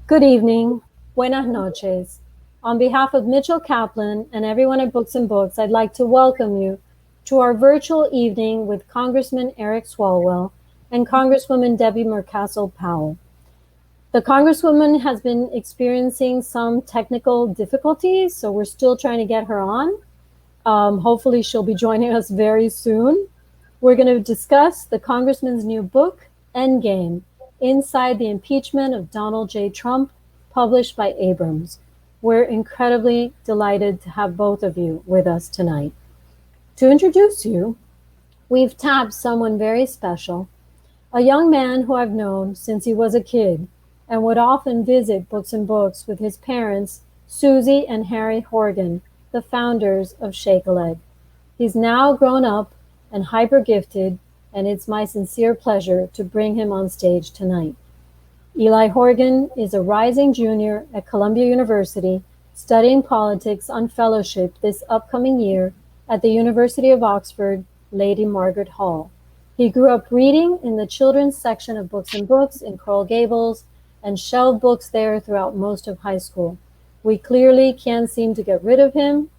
Good evening. Buenas noches. On behalf of Mitchell Kaplan and everyone at Books and Books, I'd like to welcome you to our virtual evening with Congressman Eric Swalwell and Congresswoman Debbie Mucarsel-Powell. The Congresswoman has been experiencing some technical difficulties, so we're still trying to get her on. Hopefully she'll be joining us very soon. We're going to discuss the Congressman's new book, ENDGAME, Inside the Impeachment of Donald J. Trump, published by Abrams. We're incredibly delighted to have both of you with us tonight. To introduce you, we've tapped someone very special, a young man who I've known since he was a kid and would often visit Books and Books with his parents, Susie and Harry Horgan, the founders of Shake-a-Leg. He's now grown up and hyper-gifted, and it's my sincere pleasure to bring him on stage tonight. Eli Horgan is a rising junior at Columbia University, studying politics on fellowship this upcoming year at the University of Oxford, Lady Margaret Hall. He grew up reading in the children's section of Books and Books in Coral Gables and shelved books there throughout most of high school. We clearly can't seem to get rid of him,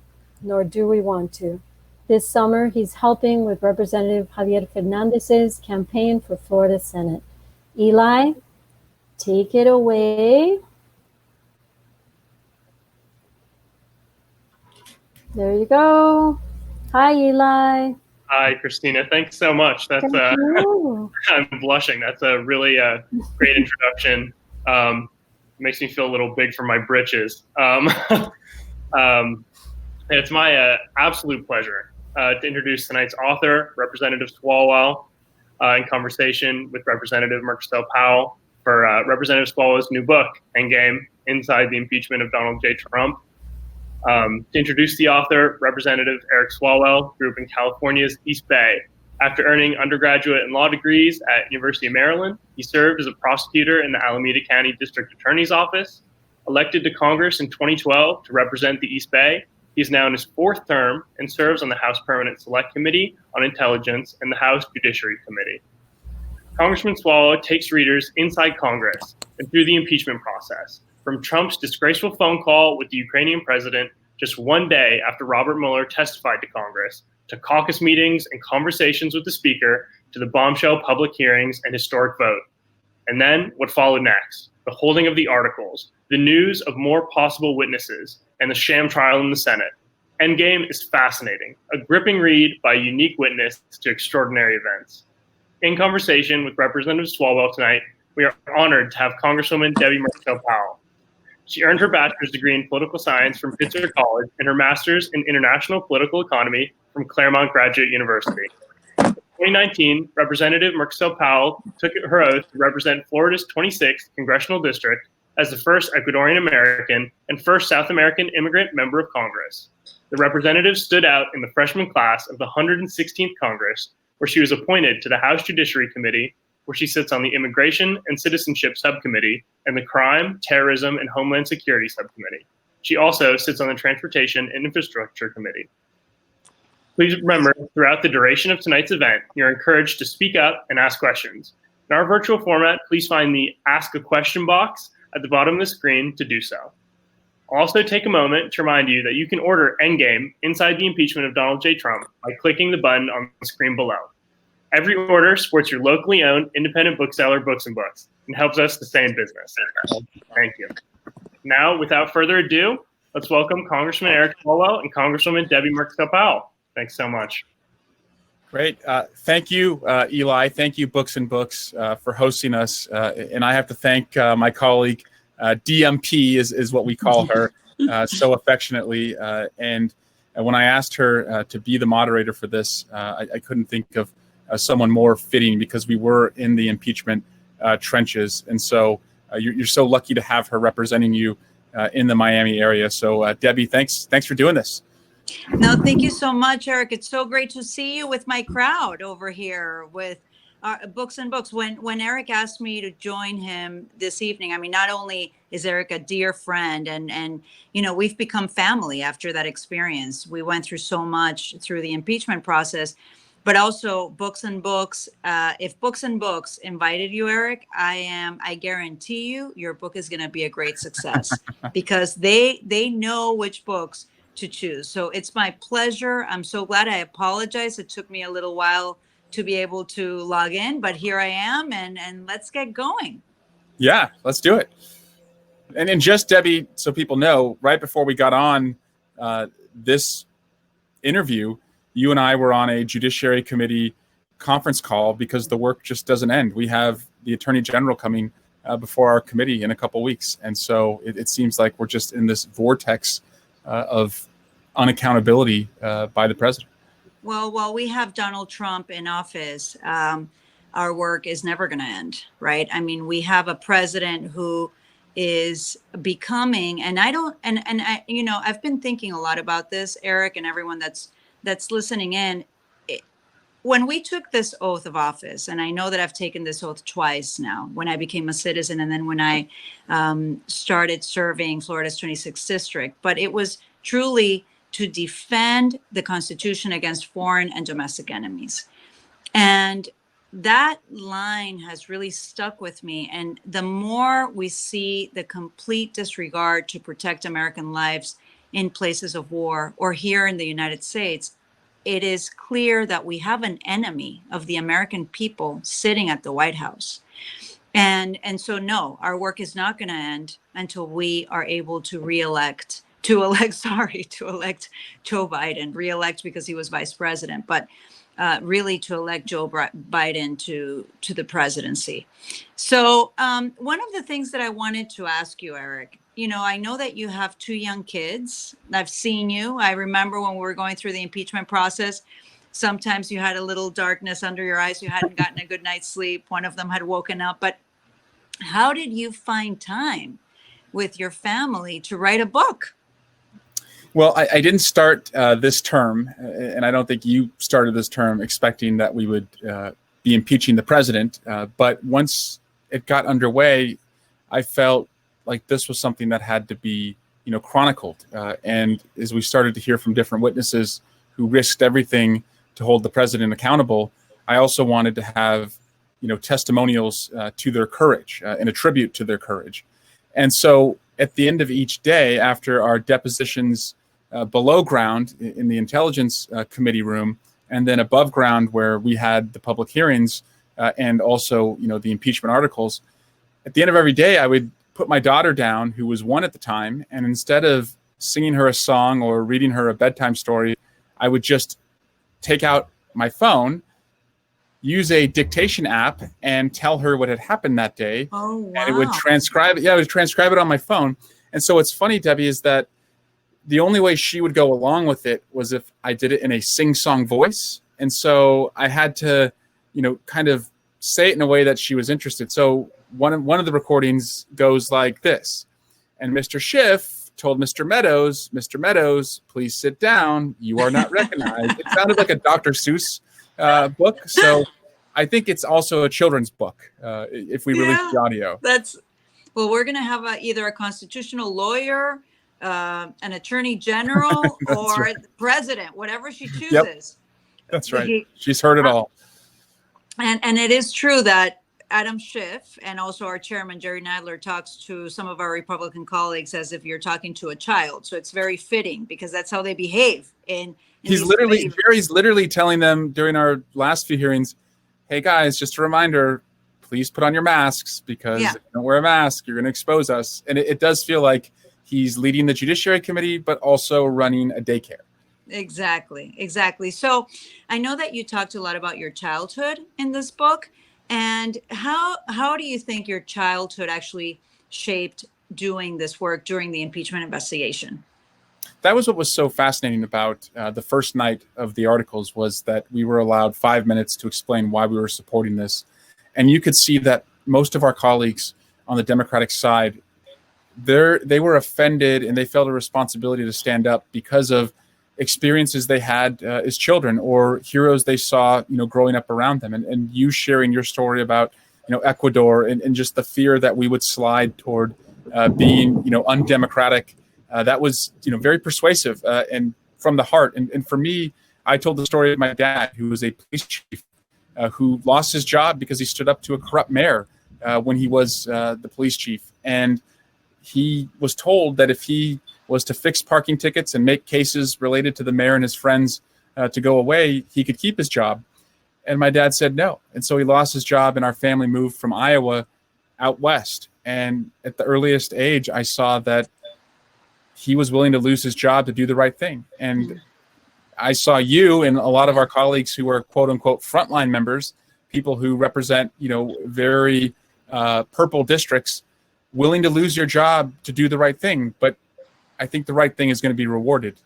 nor do we want to. This summer, he's helping with Representative Javier Fernandez's campaign for Florida Senate. Eli, take it away. There you go. Hi, Eli. Hi, Christina. Thanks so much. That's I'm blushing. That's a really great introduction. Makes me feel a little big for my britches. It's my absolute pleasure to introduce tonight's author, Representative Swalwell, in conversation with Representative Mucarsel-Powell for Representative Swalwell's new book, ENDGAME, Inside the Impeachment of Donald J. Trump. To introduce the author, Representative Eric Swalwell grew up in California's East Bay. After earning undergraduate and law degrees at University of Maryland, he served as a prosecutor in the Alameda County District Attorney's Office. Elected to Congress in 2012 to represent the East Bay, he's now in his fourth term and serves on the House Permanent Select Committee on Intelligence and the House Judiciary Committee. Congressman Swalwell takes readers inside Congress and through the impeachment process, from Trump's disgraceful phone call with the Ukrainian president just one day after Robert Mueller testified to Congress, to caucus meetings and conversations with the speaker, to the bombshell public hearings and historic vote. And then what followed next, the holding of the articles, the news of more possible witnesses, and the sham trial in the Senate. ENDGAME is fascinating, a gripping read by a unique witness to extraordinary events. In conversation with Representative Swalwell tonight, we are honored to have Congresswoman Debbie Mucarsel-Powell. She earned her bachelor's degree in political science from Pitzer College and her master's in international political economy from Claremont Graduate University. In 2019, Representative Mucarsel-Powell took her oath to represent Florida's 26th congressional district as the first Ecuadorian American and first South American immigrant member of Congress. The representative stood out in the freshman class of the 116th Congress, where she was appointed to the House Judiciary Committee, where she sits on the Immigration and Citizenship Subcommittee and the Crime, Terrorism, and Homeland Security Subcommittee. She also sits on the Transportation and Infrastructure Committee. Please remember, throughout the duration of tonight's event, you're encouraged to speak up and ask questions. In our virtual format, please find the Ask a Question box at the bottom of the screen to do so. I'll also take a moment to remind you that you can order ENDGAME, Inside the Impeachment of Donald J. Trump, by clicking the button on the screen below. Every order supports your locally owned independent bookseller, Books and Books, and helps us to stay in business. Thank you. Now, without further ado, let's welcome Congressman Eric Swalwell and Congresswoman Debbie Mucarsel-Powell. Thanks so much. Great. Thank you, Eli. Thank you, Books and Books, for hosting us. And I have to thank my colleague, DMP is what we call her, so affectionately. And when I asked her to be the moderator for this, I couldn't think of someone more fitting, because we were in the impeachment trenches. And so you're so lucky to have her representing you in the Miami area. So Debbie, thanks for doing this. No, thank you so much, Eric. It's so great to see you with my crowd over here with Books and Books. When Eric asked me to join him this evening, I mean, not only is Eric a dear friend, and you know, we've become family after that experience. We went through so much through the impeachment process, but also Books and Books. If Books and Books invited you, Eric, I guarantee you, your book is going to be a great success because they know which books to choose. So it's my pleasure. I'm so glad. I apologize. It took me a little while to be able to log in, but here I am, and let's get going. Yeah, let's do it. And just, Debbie, so people know, right before we got on this interview, you and I were on a Judiciary Committee conference call because the work just doesn't end. We have the Attorney General coming before our committee in a couple weeks. And so it seems like we're just in this vortex of unaccountability by the president. Well, while we have Donald Trump in office, our work is never going to end, right? I mean, we have a president who is becoming, and I, you know, I've been thinking a lot about this, Eric, and everyone that's listening in. When we took this oath of office, and I know that I've taken this oath twice now, when I became a citizen and then when I started serving Florida's 26th district, but it was truly to defend the Constitution against foreign and domestic enemies. And that line has really stuck with me. And the more we see the complete disregard to protect American lives in places of war or here in the United States, it is clear that we have an enemy of the American people sitting at the White House. And so, no, our work is not going to end until we are able to elect Joe Biden, reelect because he was vice president, but really to elect Joe Biden to the presidency. So one of the things that I wanted to ask you, Eric, you know, I know that you have 2 young kids. I've seen you. I remember when we were going through the impeachment process, sometimes you had a little darkness under your eyes. You hadn't gotten a good night's sleep. One of them had woken up. But how did you find time with your family to write a book? Well, I didn't start this term, and I don't think you started this term expecting that we would be impeaching the president. But once it got underway, I felt like this was something that had to be, you know, chronicled. And as we started to hear from different witnesses who risked everything to hold the president accountable, I also wanted to have, you know, testimonials to their courage and a tribute to their courage. And so at the end of each day, after our depositions below ground in the Intelligence Committee room, and then above ground where we had the public hearings and also, you know, the impeachment articles, at the end of every day, I would put my daughter down, who was 1 at the time, and instead of singing her a song or reading her a bedtime story, I would just take out my phone, use a dictation app, and tell her what had happened that day. Oh, wow. And it would transcribe it. Yeah, it would transcribe it on my phone. And so what's funny, Debbie, is that the only way she would go along with it was if I did it in a sing-song voice. And so I had to, you know, kind of say it in a way that she was interested. So one of the recordings goes like this. And Mr. Schiff told Mr. Meadows, please sit down. You are not recognized. It sounded like a Dr. Seuss book. So I think it's also a children's book if we release the audio. Well, we're going to have either a constitutional lawyer, an attorney general, or right. the president, whatever she chooses. Yep. That's right. She's heard it all. And it is true that Adam Schiff and also our chairman, Jerry Nadler, talks to some of our Republican colleagues as if you're talking to a child. So it's very fitting because that's how they behave. Jerry's literally telling them during our last few hearings, hey guys, just a reminder, please put on your masks because if you don't wear a mask, you're going to expose us. And it does feel like he's leading the Judiciary Committee, but also running a daycare. Exactly. So I know that you talked a lot about your childhood in this book. And how do you think your childhood actually shaped doing this work during the impeachment investigation? That was what was so fascinating about the first night of the articles was that we were allowed 5 minutes to explain why we were supporting this. And you could see that most of our colleagues on the Democratic side, they were offended and they felt a responsibility to stand up because of experiences they had as children or heroes they saw, you know, growing up around them. And you sharing your story about, you know, Ecuador and just the fear that we would slide toward being, you know, undemocratic. That was, you know, very persuasive and from the heart. And for me, I told the story of my dad, who was a police chief, who lost his job because he stood up to a corrupt mayor when he was the police chief. And he was told that if he was to fix parking tickets and make cases related to the mayor and his friends to go away, he could keep his job. And my dad said no. And so he lost his job, and our family moved from Iowa out west. And at the earliest age, I saw that he was willing to lose his job to do the right thing. And I saw you and a lot of our colleagues who are quote unquote frontline members, people who represent, very purple districts, willing to lose your job to do the right thing. But I think the right thing is going to be rewarded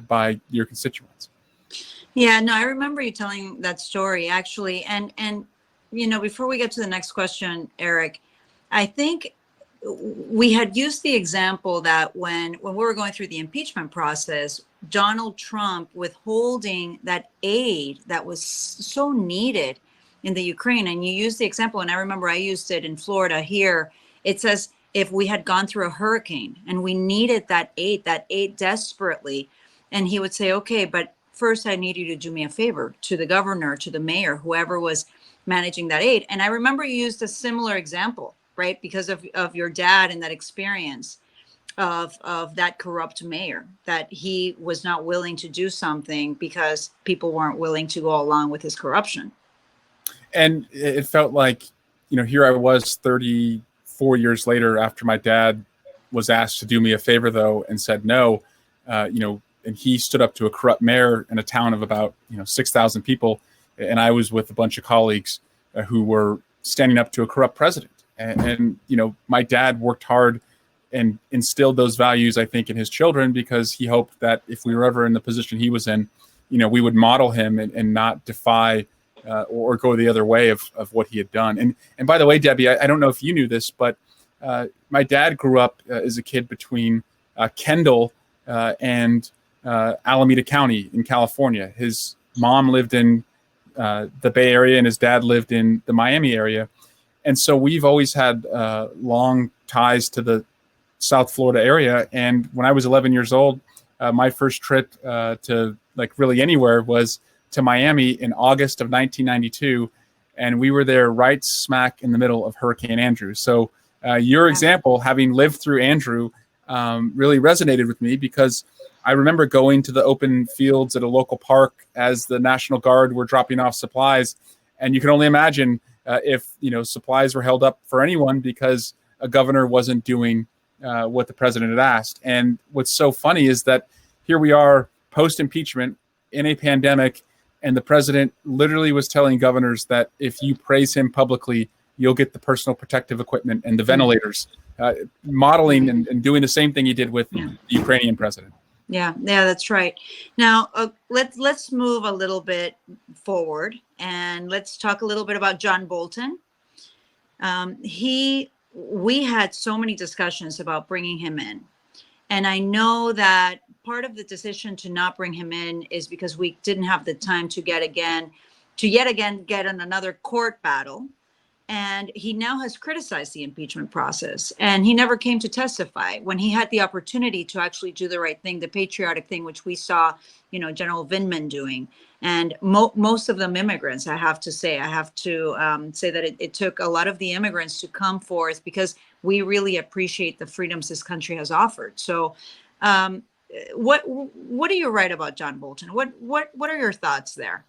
by your constituents. Yeah, no, I remember you telling that story actually. And before we get to the next question, Eric, I think we had used the example that when we were going through the impeachment process, Donald Trump withholding that aid that was so needed in the Ukraine, and you used the example, and I remember I used it in Florida here. It says if we had gone through a hurricane and we needed that aid desperately, and he would say, okay, but first I need you to do me a favor, to the governor, to the mayor, whoever was managing that aid. And I remember you used a similar example, right? Because of your dad and that experience of that corrupt mayor, that he was not willing to do something because people weren't willing to go along with his corruption. And it felt like, here I was 34 years later after my dad was asked to do me a favor, though, and said no, and he stood up to a corrupt mayor in a town of about 6,000 people, and I was with a bunch of colleagues who were standing up to a corrupt president. And my dad worked hard and instilled those values, I think, in his children, because he hoped that if we were ever in the position he was in, we would model him and not defy or go the other way of what he had done. And by the way, Debbie, I don't know if you knew this, but my dad grew up as a kid between Kendall and Alameda County in California. His mom lived in the Bay Area and his dad lived in the Miami area. And so we've always had long ties to the South Florida area. And when I was 11 years old, my first trip to really anywhere was to Miami in August of 1992. And we were there right smack in the middle of Hurricane Andrew. So your example, having lived through Andrew, really resonated with me, because I remember going to the open fields at a local park as the National Guard were dropping off supplies. And you can only imagine if supplies were held up for anyone because a governor wasn't doing what the president had asked. And what's so funny is that here we are post-impeachment in a pandemic, and the president literally was telling governors that if you praise him publicly, you'll get the personal protective equipment and the ventilators, modeling and doing the same thing he did with the Ukrainian president. Yeah, that's right. Now, let's move a little bit forward, and let's talk a little bit about John Bolton. We had so many discussions about bringing him in, and I know that part of the decision to not bring him in is because we didn't have the time to yet again get in another court battle. And he now has criticized the impeachment process, and he never came to testify when he had the opportunity to actually do the right thing, the patriotic thing, which we saw, General Vindman doing. And most of them immigrants, I have to say that it took a lot of the immigrants to come forth, because we really appreciate the freedoms this country has offered. So what do you write about John Bolton? What are your thoughts there?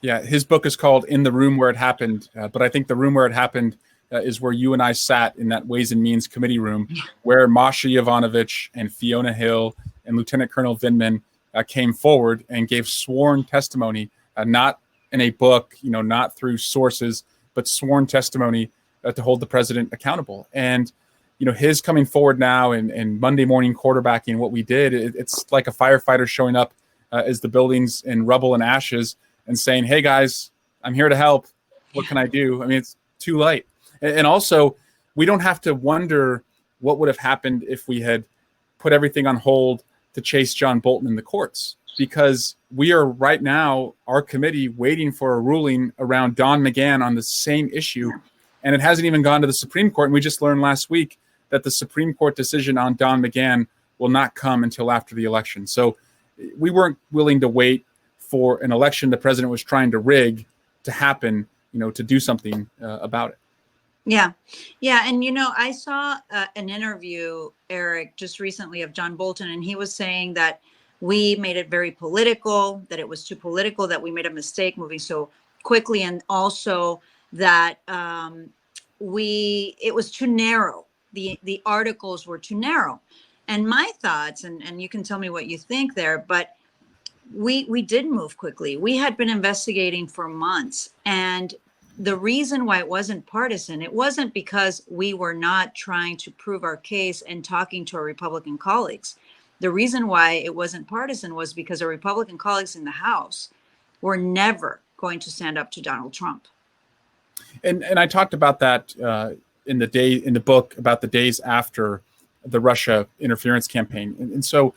Yeah, his book is called In the Room Where It Happened. But I think the room where it happened is where you and I sat in that Ways and Means committee room, where Masha Yovanovitch and Fiona Hill and Lieutenant Colonel Vindman came forward and gave sworn testimony, not in a book, not through sources, but sworn testimony to hold the president accountable. And, his coming forward now and Monday morning quarterbacking what we did, it's like a firefighter showing up as the building's in rubble and ashes and saying, hey, guys, I'm here to help. What can I do? I mean, it's too late. And also, we don't have to wonder what would have happened if we had put everything on hold to chase John Bolton in the courts, because we are right now, our committee, waiting for a ruling around Don McGahn on the same issue. And it hasn't even gone to the Supreme Court. And we just learned last week that the Supreme Court decision on Don McGahn will not come until after the election. So we weren't willing to wait for an election the president was trying to rig to happen, to do something about it. Yeah. Yeah. And, I saw an interview, Eric, just recently of John Bolton, and he was saying that we made it very political, that it was too political, that we made a mistake moving so quickly, and also that it was too narrow. The articles were too narrow. And my thoughts, and you can tell me what you think there, but we did move quickly. We had been investigating for months, and the reason why it wasn't partisan, it wasn't because we were not trying to prove our case and talking to our Republican colleagues. The reason why it wasn't partisan was because our Republican colleagues in the House were never going to stand up to Donald Trump. And I talked about that in the book about the days after the Russia interference campaign. And so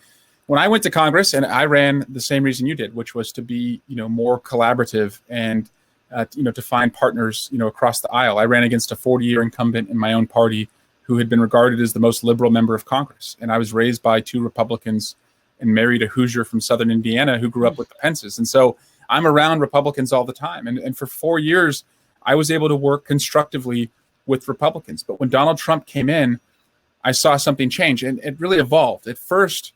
when I went to Congress, and I ran the same reason you did, which was to be more collaborative and to find partners across the aisle. I ran against a 40-year incumbent in my own party who had been regarded as the most liberal member of Congress. And I was raised by two Republicans and married a Hoosier from Southern Indiana who grew up with the Pences. And so I'm around Republicans all the time. And for 4 years, I was able to work constructively with Republicans. But when Donald Trump came in, I saw something change, and it really evolved. At first,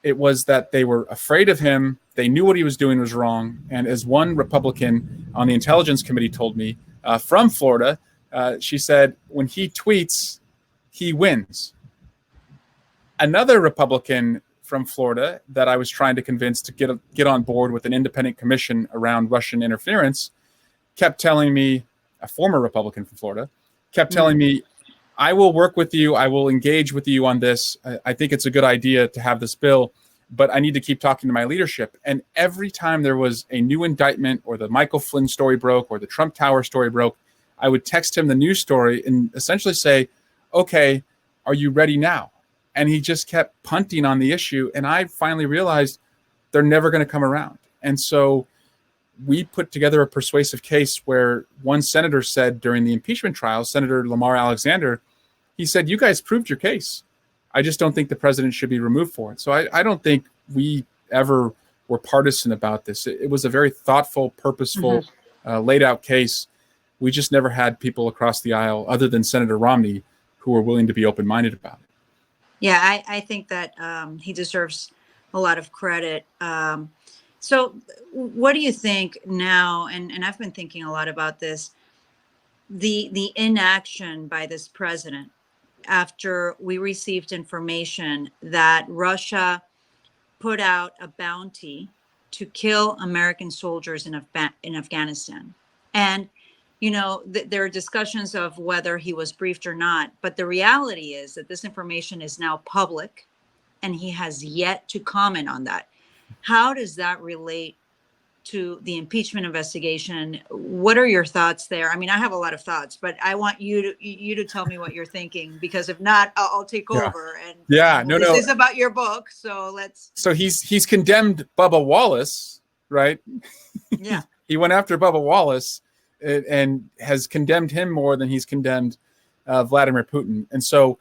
it was that they were afraid of him. They knew what he was doing was wrong. And as one Republican on the Intelligence Committee told me from Florida, she said, when he tweets, he wins. Another Republican from Florida that I was trying to convince to get on board with an independent commission around Russian interference kept telling me, a former Republican from Florida, kept telling me, I will work with you. I will engage with you on this. I think it's a good idea to have this bill, but I need to keep talking to my leadership. And every time there was a new indictment, or the Michael Flynn story broke, or the Trump Tower story broke, I would text him the news story and essentially say, okay, are you ready now? And he just kept punting on the issue. And I finally realized they're never going to come around. And so we put together a persuasive case where one senator said during the impeachment trial, Senator Lamar Alexander, he said, you guys proved your case. I just don't think the president should be removed for it. So I don't think we ever were partisan about this. It was a very thoughtful, purposeful, laid out case. We just never had people across the aisle, other than Senator Romney, who were willing to be open-minded about it. Yeah, I think that he deserves a lot of credit. So what do you think now, and I've been thinking a lot about this, the inaction by this president after we received information that Russia put out a bounty to kill American soldiers in Afghanistan. And, there are discussions of whether he was briefed or not, but the reality is that this information is now public and he has yet to comment on that. How does that relate to the impeachment investigation? What are your thoughts there? I mean, I have a lot of thoughts, but I want you to tell me what you're thinking, because if not, I'll take over. And this is about your book, so let's. So he's condemned Bubba Wallace, right? Yeah. He went after Bubba Wallace and has condemned him more than he's condemned Vladimir Putin. And so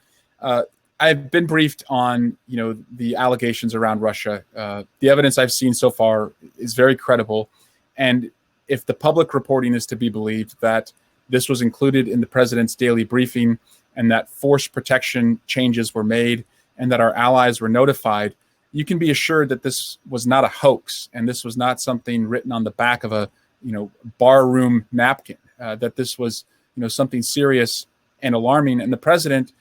I've been briefed on, the allegations around Russia. The evidence I've seen so far is very credible. And if the public reporting is to be believed, that this was included in the president's daily briefing, and that force protection changes were made, and that our allies were notified, you can be assured that this was not a hoax, and this was not something written on the back of a, barroom napkin, that this was, something serious and alarming. And the president,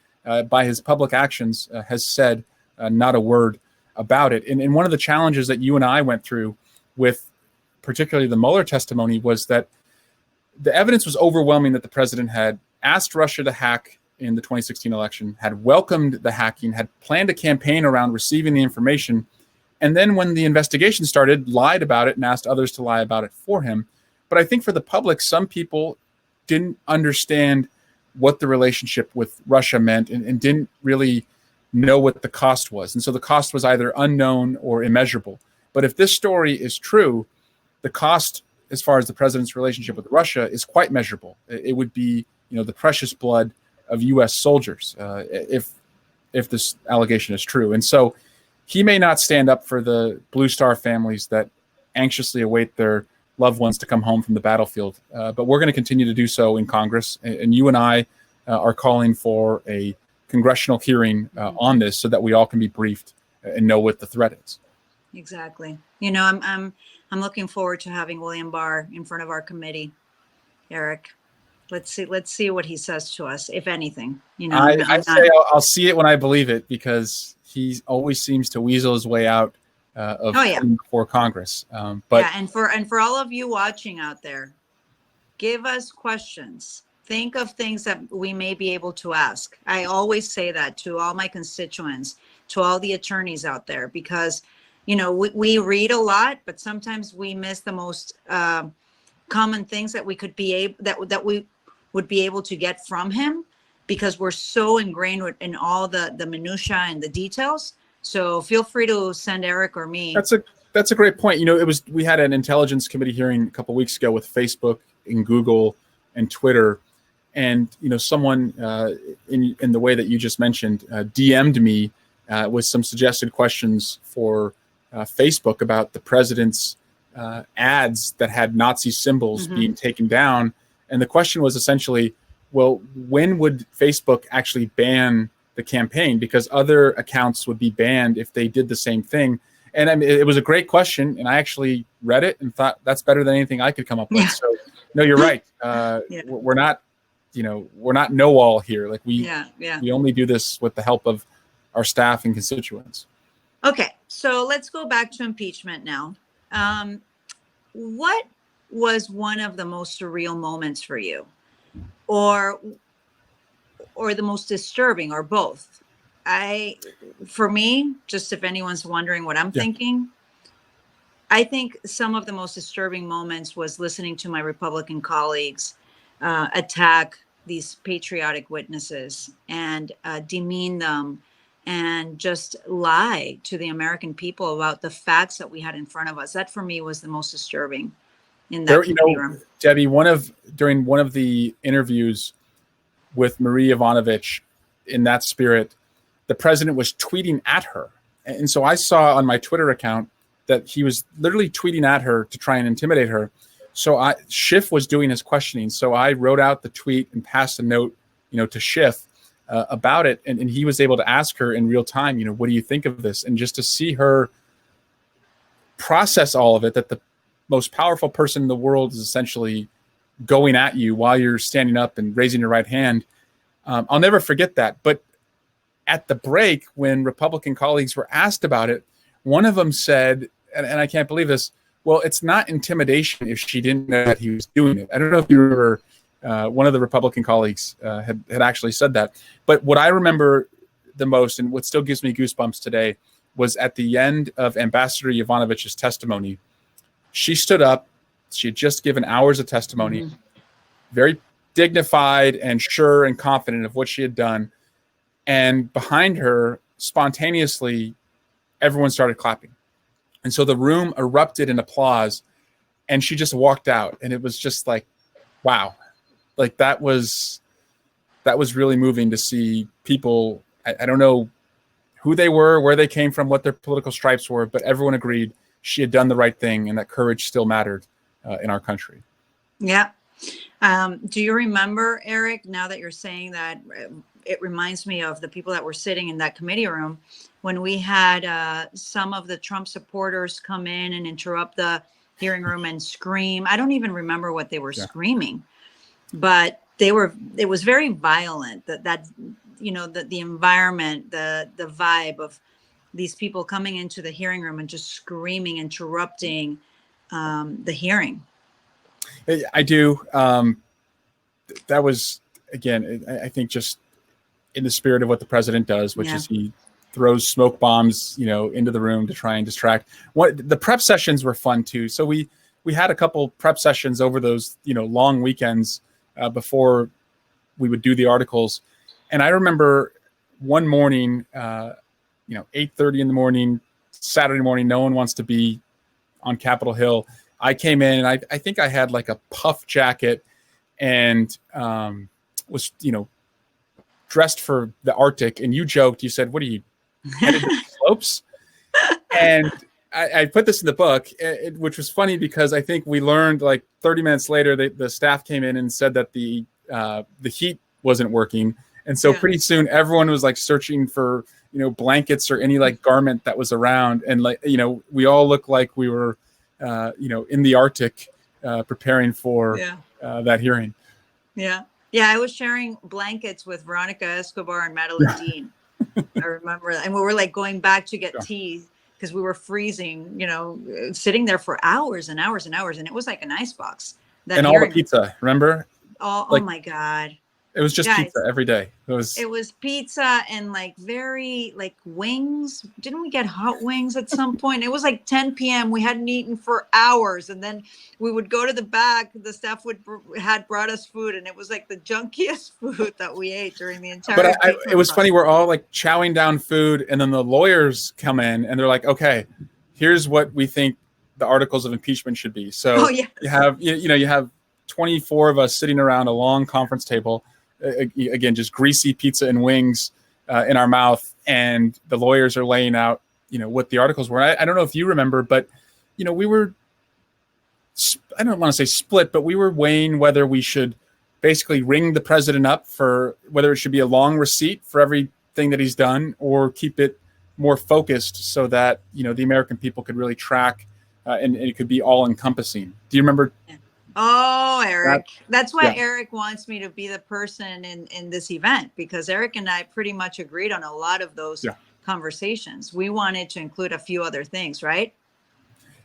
by his public actions, has said not a word about it. And one of the challenges that you and I went through with particularly the Mueller testimony was that the evidence was overwhelming that the president had asked Russia to hack in the 2016 election, had welcomed the hacking, had planned a campaign around receiving the information, and then when the investigation started, lied about it and asked others to lie about it for him. But I think for the public, some people didn't understand what the relationship with Russia meant and didn't really know what the cost was. And so the cost was either unknown or immeasurable. But if this story is true, the cost as far as the president's relationship with Russia is quite measurable. It would be, the precious blood of U.S. soldiers if this allegation is true. And so he may not stand up for the Blue Star families that anxiously await their loved ones to come home from the battlefield. But we're going to continue to do so in Congress. And you and I are calling for a congressional hearing on this so that we all can be briefed and know what the threat is. Exactly. You know, I'm looking forward to having William Barr in front of our committee, Eric. Let's see what he says to us, if anything. You know, I say I'll see it when I believe it, because he always seems to weasel his way out of before Congress. But and for all of you watching out there, give us questions. Think of things that we may be able to ask. I always say that to all my constituents, to all the attorneys out there, because you know we read a lot, but sometimes we miss the most common things that we could be able that we would be able to get from him, because we're so ingrained in all the minutia and the details. So feel free to send Eric or me. That's a great point. You know, we had an Intelligence Committee hearing a couple of weeks ago with Facebook and Google and Twitter, and you know, someone in the way that you just mentioned DM'd me with some suggested questions for Facebook about the president's ads that had Nazi symbols being taken down. And the question was essentially, well, when would Facebook actually ban the campaign? Because other accounts would be banned if they did the same thing. And I mean, it was a great question. And I actually read it and thought that's better than anything I could come up with. So no, you're right. We're not, we're not know-all here. Like we only do this with the help of our staff and constituents. Okay. So let's go back to impeachment now. What was one of the most surreal moments for you, or the most disturbing, or both? For me, just if anyone's wondering what I'm thinking, I think some of the most disturbing moments was listening to my Republican colleagues attack these patriotic witnesses and demean them and just lie to the American people about the facts that we had in front of us. That for me was the most disturbing. In that room. Debbie, during one of the interviews with Marie Yovanovitch, in that spirit, the president was tweeting at her. And so I saw on my Twitter account that he was literally tweeting at her to try and intimidate her. So Schiff was doing his questioning. So I wrote out the tweet and passed a note, to Schiff about it. And he was able to ask her in real time, what do you think of this? And just to see her process all of it, that the most powerful person in the world is essentially going at you while you're standing up and raising your right hand. I'll never forget that. But at the break, when Republican colleagues were asked about it, one of them said, and I can't believe this, well, it's not intimidation if she didn't know that he was doing it. I don't know if you remember, one of the Republican colleagues had actually said that. But what I remember the most, and what still gives me goosebumps today, was at the end of Ambassador Yovanovitch's testimony. She stood up. She had just given hours of testimony, very dignified and sure and confident of what she had done. And behind her, spontaneously, everyone started clapping. And so the room erupted in applause, and she just walked out. And it was just like, wow. Like that was really moving to see people. I don't know who they were, where they came from, what their political stripes were, but everyone agreed she had done the right thing and that courage still mattered in our country. Yeah. Do you remember, Eric, now that you're saying that, it reminds me of the people that were sitting in that committee room when we had some of the Trump supporters come in and interrupt the hearing room and scream. I don't even remember what they were screaming, but it was very violent, that the environment, the vibe of these people coming into the hearing room and just screaming, interrupting the hearing. I do. That was, again, I think just in the spirit of what the president does, which is he throws smoke bombs, into the room to try and distract. The prep sessions were fun too. So we had a couple prep sessions over those, long weekends before we would do the articles. And I remember one morning, 8:30 in the morning, Saturday morning, no one wants to be on Capitol Hill. I came in and I think I had like a puff jacket and was, dressed for the Arctic. And you joked, you said, what are you, headed to the slopes? And I put this in the book, which was funny because I think we learned like 30 minutes later that the staff came in and said that the heat wasn't working. And so pretty soon everyone was like searching for, blankets or any like garment that was around. And like, we all looked like we were, in the Arctic preparing for that hearing. Yeah. Yeah. I was sharing blankets with Veronica Escobar and Madeline Dean. I remember that. And we were like going back to get tea because we were freezing, sitting there for hours and hours and hours. And it was like an icebox. And all the pizza, remember? Oh my God. It was just pizza every day. It was pizza and like very like wings. Didn't we get hot wings at some point? It was like 10 p.m. We hadn't eaten for hours. And then we would go to the back. The staff had brought us food. And it was like the junkiest food that we ate during the entire But it was funny. We're all like chowing down food. And then the lawyers come in and they're like, okay, here's what we think the articles of impeachment should be. So you have 24 of us sitting around a long conference table. Again, just greasy pizza and wings in our mouth, and the lawyers are laying out, what the articles were. I don't know if you remember, but we were, I don't want to say split, but we were weighing whether we should basically ring the president up for whether it should be a long receipt for everything that he's done, or keep it more focused so that the American people could really track and it could be all encompassing. Do you remember? Oh, Eric. That's why Eric wants me to be the person in this event, because Eric and I pretty much agreed on a lot of those conversations. We wanted to include a few other things, right?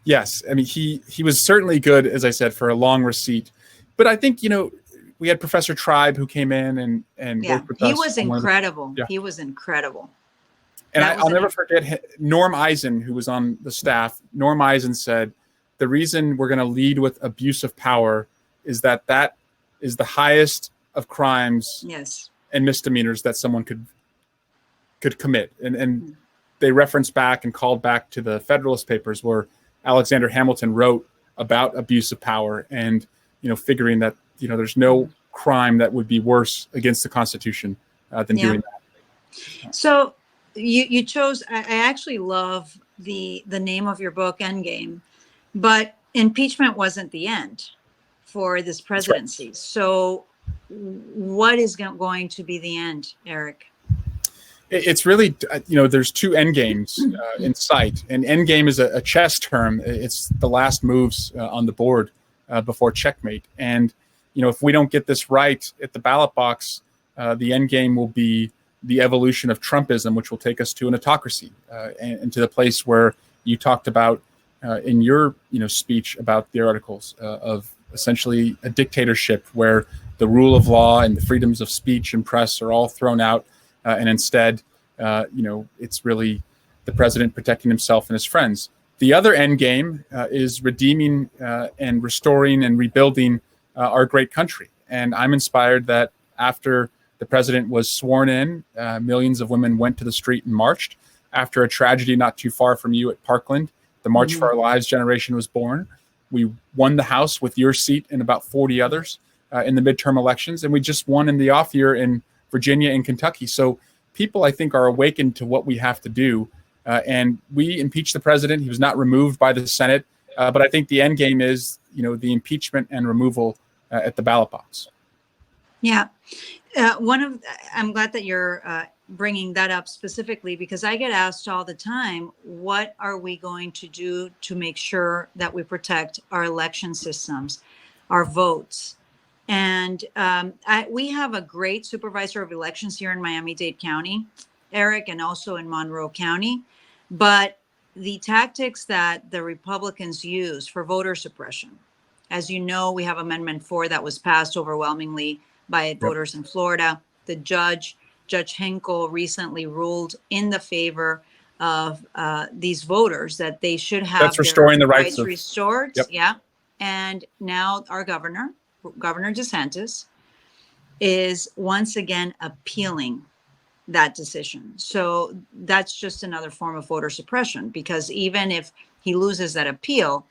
Yes. I mean, he was certainly good, as I said, for a long receipt. But I think, we had Professor Tribe who came in and worked with us. He was incredible. He was incredible. And I'll never forget Norm Eisen, who was on the staff. Norm Eisen said, the reason we're going to lead with abuse of power is that is the highest of crimes and misdemeanors that someone could commit. And they referenced back and called back to the Federalist Papers where Alexander Hamilton wrote about abuse of power and, figuring that, there's no crime that would be worse against the Constitution than doing that. So you chose, I actually love the name of your book, Endgame. But impeachment wasn't the end for this presidency. Right. So what is going to be the end, Eric? It's really, there's two end games in sight. And end game is a chess term. It's the last moves on the board before checkmate. And, if we don't get this right at the ballot box, the end game will be the evolution of Trumpism, which will take us to an autocracy and to the place where you talked about in your speech about the articles of essentially a dictatorship where the rule of law and the freedoms of speech and press are all thrown out, and instead it's really the president protecting himself and his friends. The other end game is redeeming and restoring and rebuilding our great country. And I'm inspired that after the president was sworn in, millions of women went to the street and marched. After a tragedy not too far from you at Parkland, the March for Our Lives generation was born. We won the House with your seat and about 40 others in the midterm elections. And we just won in the off year in Virginia and Kentucky. So people, I think, are awakened to what we have to do. And we impeached the president. He was not removed by the Senate. But I think the end game is, the impeachment and removal at the ballot box. Yeah. I'm glad that you're bringing that up specifically, because I get asked all the time, what are we going to do to make sure that we protect our election systems, our votes? And we have a great supervisor of elections here in Miami-Dade County, Eric, and also in Monroe County. But the tactics that the Republicans use for voter suppression, as you know, we have Amendment 4 that was passed overwhelmingly by voters in Florida. The Judge Hinkle recently ruled in the favor of these voters that they should have That's restoring the rights restored. Yeah. And now our Governor DeSantis, is once again appealing that decision. So that's just another form of voter suppression, because even if he loses that appeal,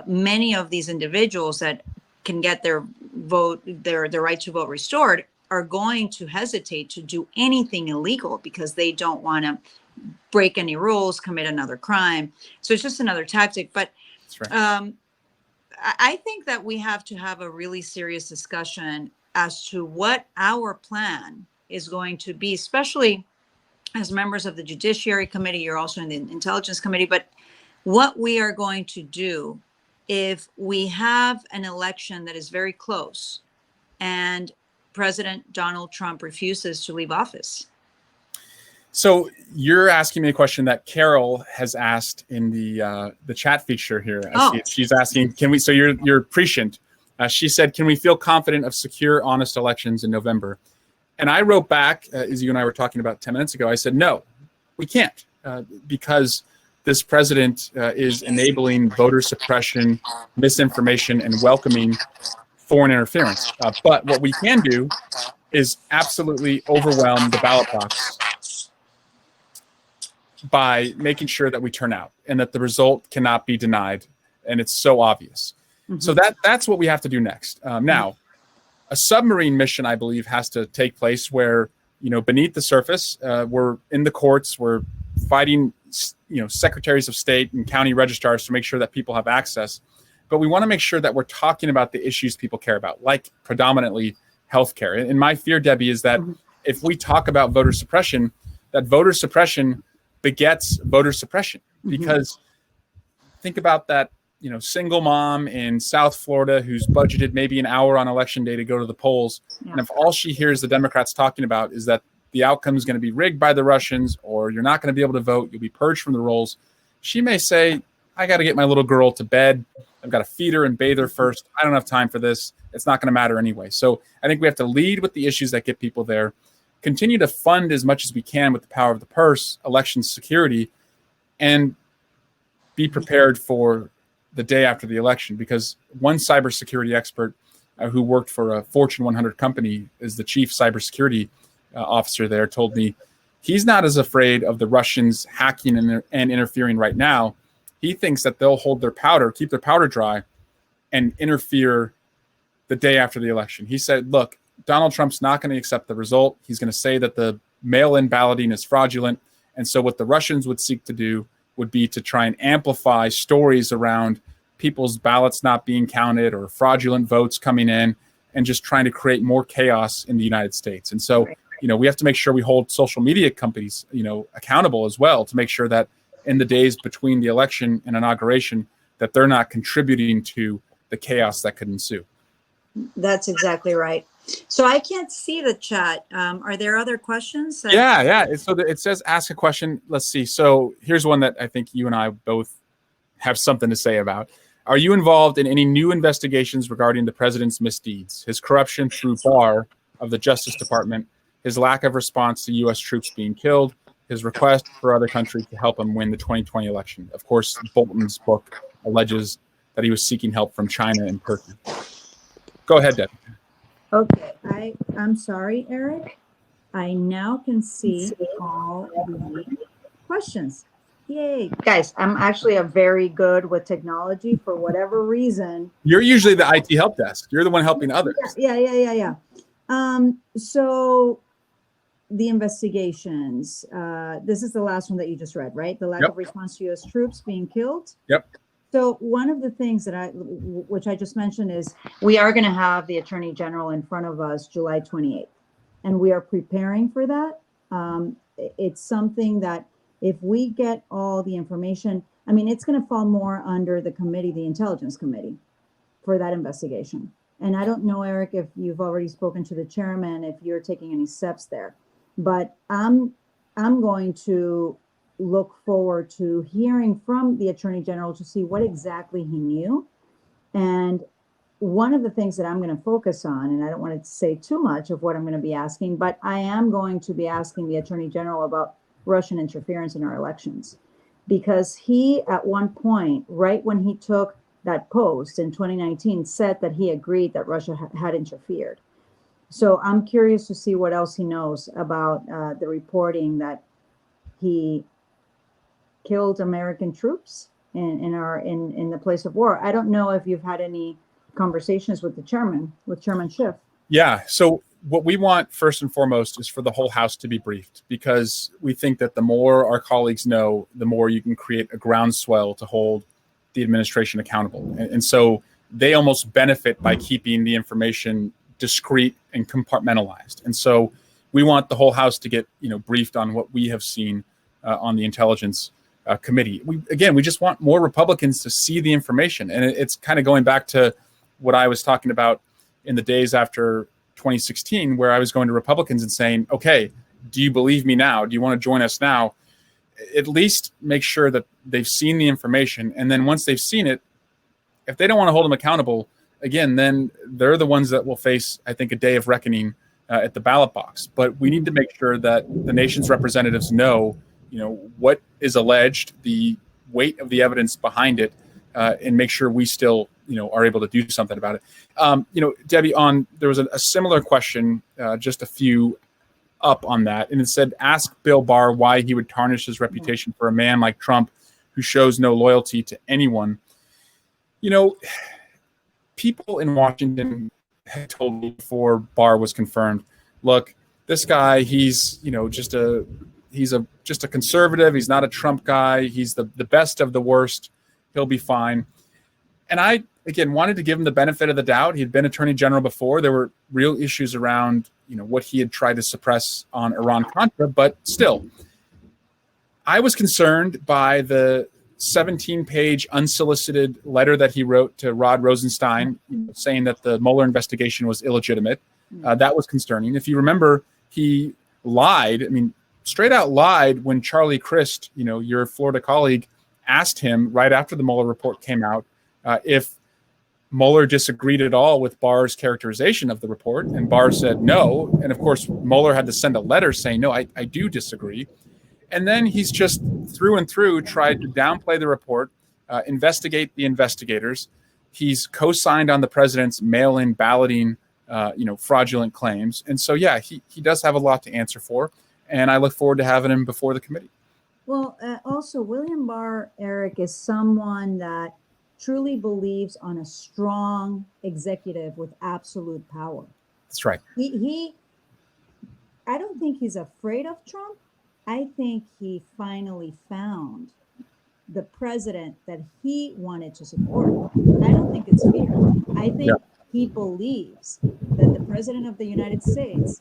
many of these individuals that can get their vote, their right to vote restored, are going to hesitate to do anything illegal because they don't want to break any rules, commit another crime. So it's just another tactic. But That's right. I think that we have to have a really serious discussion as to what our plan is going to be, especially as members of the Judiciary Committee. You're also in the Intelligence Committee, but what we are going to do if we have an election that is very close and President Donald Trump refuses to leave office. So you're asking me a question that Carol has asked in the chat feature here. I see it. She's asking, can we? So you're prescient. She said, can we feel confident of secure, honest elections in November? And I wrote back, as you and I were talking about 10 minutes ago. I said, no, we can't, because this president is enabling voter suppression, misinformation, and welcoming foreign interference. But what we can do is absolutely overwhelm the ballot box by making sure that we turn out and that the result cannot be denied. And it's so obvious. Mm-hmm. So that's what we have to do next. Now, a submarine mission, I believe, has to take place where, beneath the surface, we're in the courts, we're fighting, secretaries of state and county registrars to make sure that people have access. But we want to make sure that we're talking about the issues people care about, like predominantly healthcare. And my fear, Debbie, is that if we talk about voter suppression, that voter suppression begets voter suppression. Because think about that, single mom in South Florida who's budgeted maybe an hour on election day to go to the polls. Yeah. And if all she hears the Democrats talking about is that the outcome is going to be rigged by the Russians, or you're not going to be able to vote, you'll be purged from the rolls, she may say, I got to get my little girl to bed. I've got to feed her and bathe her first. I don't have time for this. It's not going to matter anyway. So I think we have to lead with the issues that get people there, continue to fund as much as we can with the power of the purse, election security, and be prepared for the day after the election. Because one cybersecurity expert who worked for a Fortune 100 company is the chief cybersecurity officer there, told me he's not as afraid of the Russians hacking and interfering right now. He thinks that they'll hold their powder, keep their powder dry, and interfere the day after the election. He said, look, Donald Trump's not going to accept the result. He's going to say that the mail-in balloting is fraudulent. And so what the Russians would seek to do would be to try and amplify stories around people's ballots not being counted or fraudulent votes coming in, and just trying to create more chaos in the United States. And so, we have to make sure we hold social media companies, accountable as well, to make sure that in the days between the election and inauguration, that they're not contributing to the chaos that could ensue. That's exactly right. So I can't see the chat. Are there other questions? Yeah. So it says ask a question. Let's see. So here's one that I think you and I both have something to say about. Are you involved in any new investigations regarding the president's misdeeds, his corruption through Barr of the Justice Department, his lack of response to U.S. troops being killed, his request for other countries to help him win the 2020 election? Of course, Bolton's book alleges that he was seeking help from China and Turkey. Go ahead, Deb. Okay, I'm sorry, Eric. I now can see all the questions. Yay. Guys, I'm actually very good with technology for whatever reason. You're usually the IT help desk. You're the one helping others. Yeah. So the investigations, this is the last one that you just read, right? The lack of response to U.S. troops being killed. Yep. So one of the things which I just mentioned is we are going to have the Attorney General in front of us July 28th, and we are preparing for that. It's something that if we get all the information, it's going to fall more under the committee, the Intelligence Committee, for that investigation. And I don't know, Eric, if you've already spoken to the chairman, if you're taking any steps there, but I'm going to look forward to hearing from the Attorney General to see what exactly he knew. And one of the things that I'm going to focus on, and I don't want to say too much of what I'm going to be asking, but I am going to be asking the Attorney General about Russian interference in our elections, because he, at one point, right when he took that post in 2019, said that he agreed that Russia had interfered. So I'm curious to see what else he knows about the reporting that he killed American troops in the place of war. I don't know if you've had any conversations with the chairman, with Chairman Schiff. Yeah. So what we want first and foremost is for the whole House to be briefed, because we think that the more our colleagues know, the more you can create a groundswell to hold the administration accountable. And so they almost benefit by keeping the information discreet and compartmentalized. And so we want the whole House to get briefed on what we have seen on the Intelligence Committee. We just want more Republicans to see the information. And it's kind of going back to what I was talking about in the days after 2016, where I was going to Republicans and saying, okay, do you believe me now? Do you want to join us now? At least make sure that they've seen the information. And then once they've seen it, if they don't want to hold them accountable, again, then they're the ones that will face, I think, a day of reckoning at the ballot box. But we need to make sure that the nation's representatives know, what is alleged, the weight of the evidence behind it, and make sure we still are able to do something about it. Debbie, there was a similar question, just a few up on that, and it said, ask Bill Barr why he would tarnish his reputation for a man like Trump who shows no loyalty to anyone. People in Washington had told me before Barr was confirmed, look, this guy, he's just a conservative. He's not a Trump guy. He's the best of the worst. He'll be fine. And I, again, wanted to give him the benefit of the doubt. He'd been attorney general before. There were real issues around, what he had tried to suppress on Iran-Contra, but still, I was concerned by the 17-page unsolicited letter that he wrote to Rod Rosenstein, saying that the Mueller investigation was illegitimate. That was concerning. If you remember, he lied. Straight out lied when Charlie Crist, your Florida colleague, asked him right after the Mueller report came out if Mueller disagreed at all with Barr's characterization of the report, and Barr said no. And of course, Mueller had to send a letter saying, no, I do disagree. And then he's just through and through tried to downplay the report, investigate the investigators. He's co-signed on the president's mail-in balloting, fraudulent claims. And so, yeah, he does have a lot to answer for. And I look forward to having him before the committee. Well, also, William Barr, Eric, is someone that truly believes on a strong executive with absolute power. That's right. I don't think he's afraid of Trump. I think he finally found the president that he wanted to support. I don't think it's fear. I think he believes that the president of the United States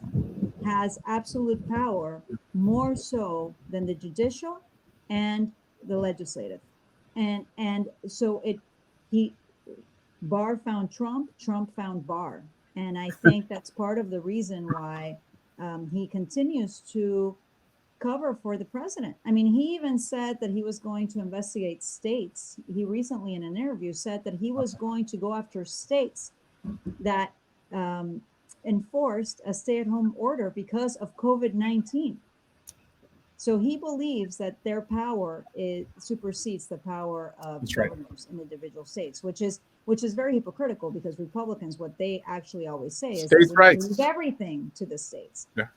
has absolute power, more so than the judicial and the legislative. And so Barr found Trump, Trump found Barr. And I think that's part of the reason why he continues to cover for the president. He even said that he was going to investigate states. He recently in an interview said that he was going to go after states that enforced a stay-at-home order because of COVID-19. So he believes that their power supersedes the power of governors in individual states, which is very hypocritical, because Republicans, what they actually always say is states' rights, leave everything to the states. Yeah.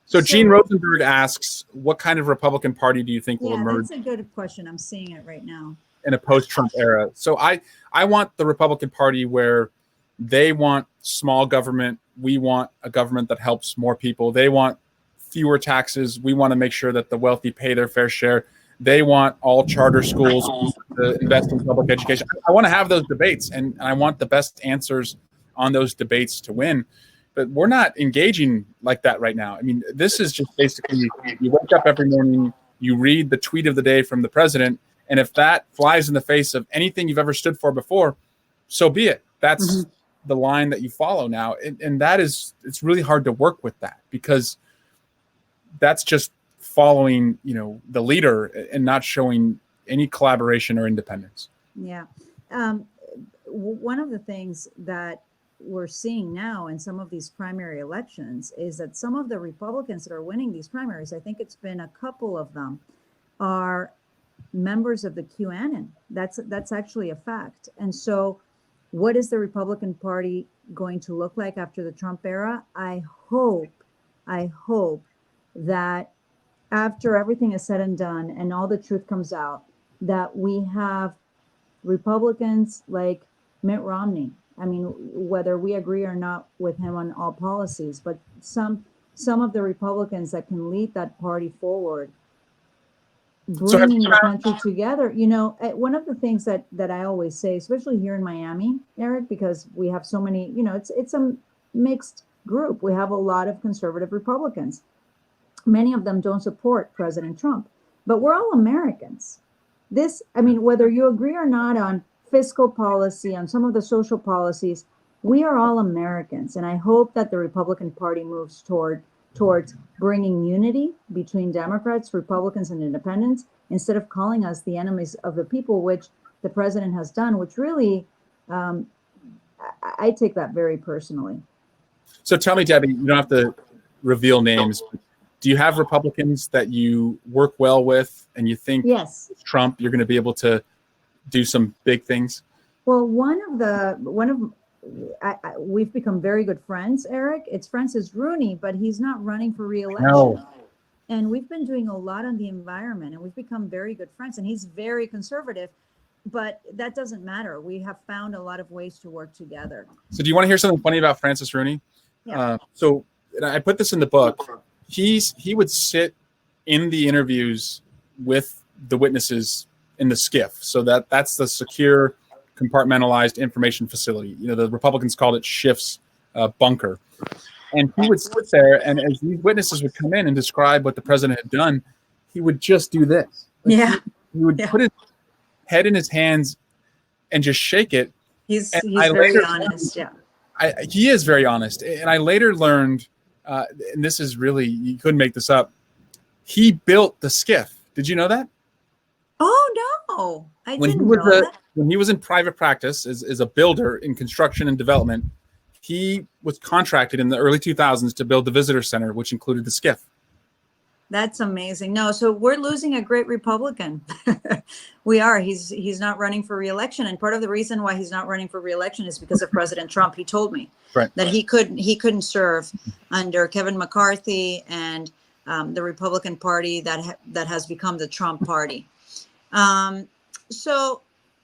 So Gene Rosenberg asks, what kind of Republican Party do you think will emerge? That's a good question. I'm seeing it right now. In a post-Trump era. So I want the Republican Party where they want small government. We want a government that helps more people. They want fewer taxes. We want to make sure that the wealthy pay their fair share. They want all charter schools to invest in public education. I want to have those debates, and I want the best answers on those debates to win. But we're not engaging like that right now. This is just basically, you wake up every morning, you read the tweet of the day from the president, and if that flies in the face of anything you've ever stood for before, so be it. That's the line that you follow now. And it's really hard to work with that, because that's just following, the leader and not showing any collaboration or independence. Yeah. One of the things that we're seeing now in some of these primary elections is that some of the Republicans that are winning these primaries, I think it's been a couple of them, are members of the QAnon. That's actually a fact. And so what is the Republican Party going to look like after the Trump era? I hope that after everything is said and done and all the truth comes out, that we have Republicans like Mitt Romney I mean, whether we agree or not with him on all policies, but some of the Republicans that can lead that party forward, bringing the country together. You know, one of the things that I always say, especially here in Miami, Eric, because we have so many, you know, it's a mixed group. We have a lot of conservative Republicans. Many of them don't support President Trump, but we're all Americans. I mean, whether you agree or not on fiscal policy, on some of the social policies, we are all Americans. And I hope that the Republican Party moves towards bringing unity between Democrats, Republicans, and independents, instead of calling us the enemies of the people, which the president has done, which really, I take that very personally. So tell me, Debbie, you don't have to reveal names, but do you have Republicans that you work well with and you think Yes. Trump, you're going to be able to do some big things? Well, we've become very good friends, Eric. It's Francis Rooney, but he's not running for re-election. No. And we've been doing a lot on the environment, and we've become very good friends. And he's very conservative, but that doesn't matter. We have found a lot of ways to work together. So do you want to hear something funny about Francis Rooney? Yeah. So and I put this in the book. He would sit in the interviews with the witnesses in the SCIF. So that's the secure compartmentalized information facility. You know, the Republicans called it Schiff's bunker. And he would sit there, and as these witnesses would come in and describe what the president had done, he would just do this. Yeah. He would put his head in his hands and just shake it. He's very honest. Yeah. He is very honest. And I later learned, and this is really, you couldn't make this up, he built the SCIF. Did you know that? Oh, no. I didn't know that. When he was in private practice as a builder in construction and development, he was contracted in the early 2000s to build the visitor center, which included the SCIF. That's amazing. No, so we're losing a great Republican. We are. He's not running for re-election, and part of the reason why he's not running for re-election is because of President Trump. He told me that he couldn't serve under Kevin McCarthy and the Republican Party that has become the Trump Party. So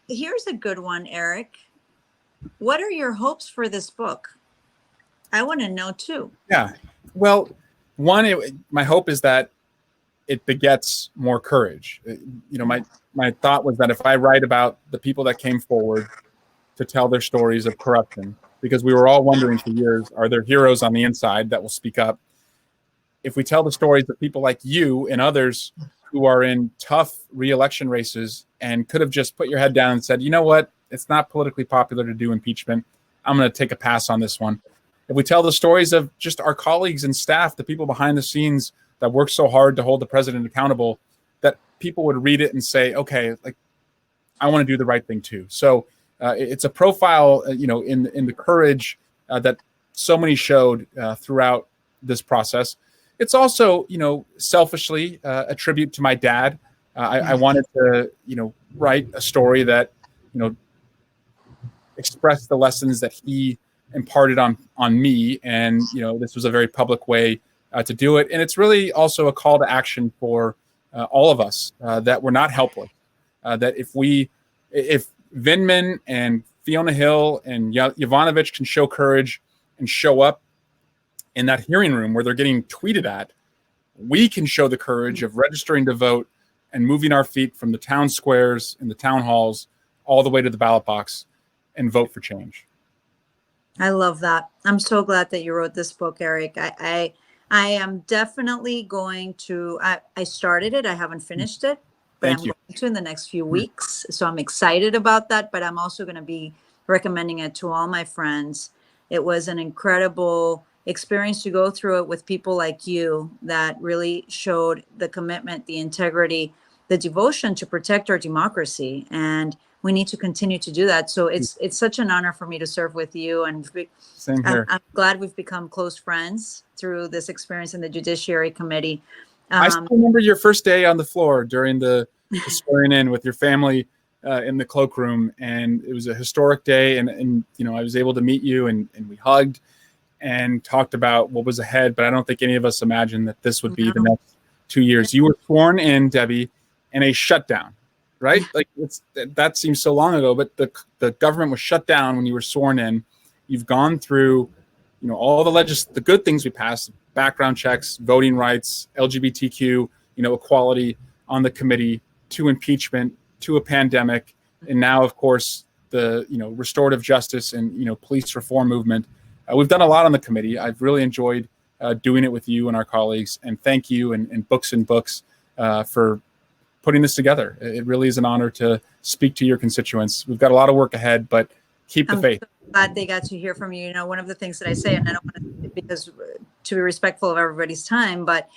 here's a good one, Eric. What are your hopes for this book? I want to know too. Yeah. Well, my hope is that it begets more courage. You know, my thought was that if I write about the people that came forward to tell their stories of corruption, because we were all wondering for years, are there heroes on the inside that will speak up? If we tell the stories of people like you and others who are in tough re-election races and could have just put your head down and said, you know what, it's not politically popular to do impeachment, I'm going to take a pass on this one. If we tell the stories of just our colleagues and staff, the people behind the scenes that work so hard to hold the president accountable, that people would read it and say, okay, like, I want to do the right thing too. So it's a profile, you know, in the courage that so many showed throughout this process. It's also, you know, selfishly a tribute to my dad. I wanted to, you know, write a story that, you know, expressed the lessons that he imparted on me. And, you know, this was a very public way to do it. And it's really also a call to action for all of us that we're not helpless. That if Vindman and Fiona Hill and Yovanovitch can show courage and show up in that hearing room where they're getting tweeted at, we can show the courage of registering to vote and moving our feet from the town squares and the town halls all the way to the ballot box and vote for change. I love that. I'm so glad that you wrote this book, Eric. I am definitely going to, I started it. I haven't finished it, but I'm going to in the next few weeks. So I'm excited about that, but I'm also going to be recommending it to all my friends. It was an incredible experience to go through it with people like you that really showed the commitment, the integrity, the devotion to protect our democracy. And we need to continue to do that. So it's such an honor for me to serve with you. And Same here. I'm glad we've become close friends through this experience in the Judiciary Committee. I still remember your first day on the floor during the swearing in with your family in the cloakroom. And it was a historic day. And you know, I was able to meet you and we hugged and talked about what was ahead. But I don't think any of us imagined that this would be the next 2 years. You were sworn in, Debbie, in a shutdown. right? Like that seems so long ago, but the government was shut down when you were sworn in. You've gone through, all the good things we passed, background checks, voting rights, LGBTQ, equality on the committee, to impeachment, to a pandemic, and now, of course, the restorative justice and police reform movement. We've done a lot on the committee. I've really enjoyed doing it with you and our colleagues, and thank you and Books and Books for putting this together. It really is an honor to speak to your constituents. We've got a lot of work ahead, but keep the faith. So glad they got to hear from you. One of the things that I say, and I don't want to, because to be respectful of everybody's time, but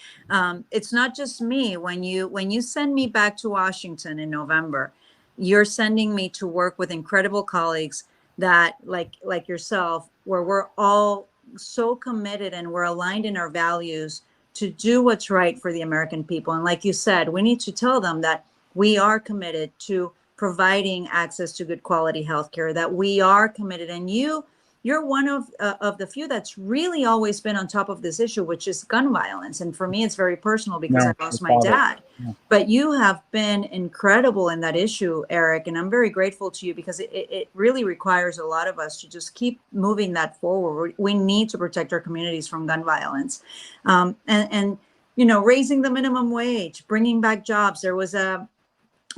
it's not just me. When you send me back to Washington in November, you're sending me to work with incredible colleagues that, like yourself, where we're all so committed and we're aligned in our values to do what's right for the American people. And like you said, we need to tell them that we are committed to providing access to good quality healthcare, that we are committed. And you're one of the few that's really always been on top of this issue, which is gun violence. And for me, it's very personal because I lost my dad. Yeah. But you have been incredible in that issue, Eric, and I'm very grateful to you because it really requires a lot of us to just keep moving that forward. We need to protect our communities from gun violence. And raising the minimum wage, bringing back jobs. There was a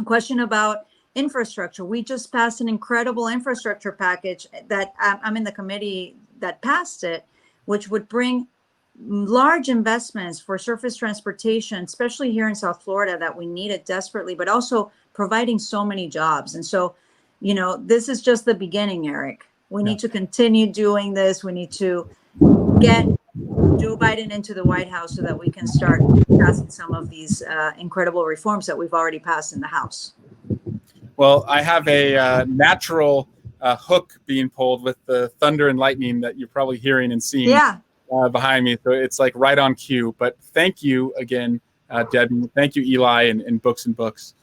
question about infrastructure. We just passed an incredible infrastructure package that I'm in the committee that passed it, which would bring large investments for surface transportation, especially here in South Florida, that we need it desperately, but also providing so many jobs. And so, this is just the beginning, Eric. We need to continue doing this. We need to get Joe Biden into the White House so that we can start passing some of these incredible reforms that we've already passed in the House. Well, I have a natural hook being pulled with the thunder and lightning that you're probably hearing and seeing behind me. So it's like right on cue. But thank you again, Debbie. Thank you, Eli, and Books and Books.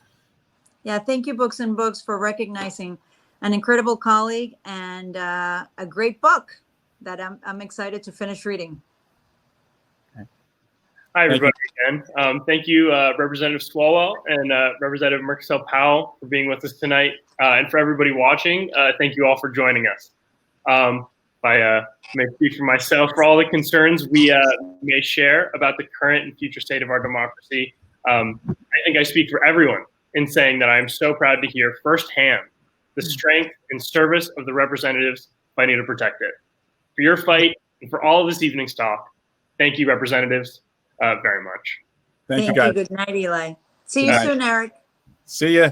Yeah, thank you, Books and Books, for recognizing an incredible colleague and a great book that I'm excited to finish reading. Hi, everybody, again. Thank you, Representative Swalwell and Representative Mucarsel-Powell for being with us tonight. And for everybody watching, thank you all for joining us. I may speak for myself for all the concerns we may share about the current and future state of our democracy. I think I speak for everyone in saying that I'm so proud to hear firsthand the strength and service of the representatives fighting to protect it. For your fight and for all of this evening's talk, thank you, representatives. Very much. Thank you, guys. Good night, Eli. See you soon, Eric. See ya.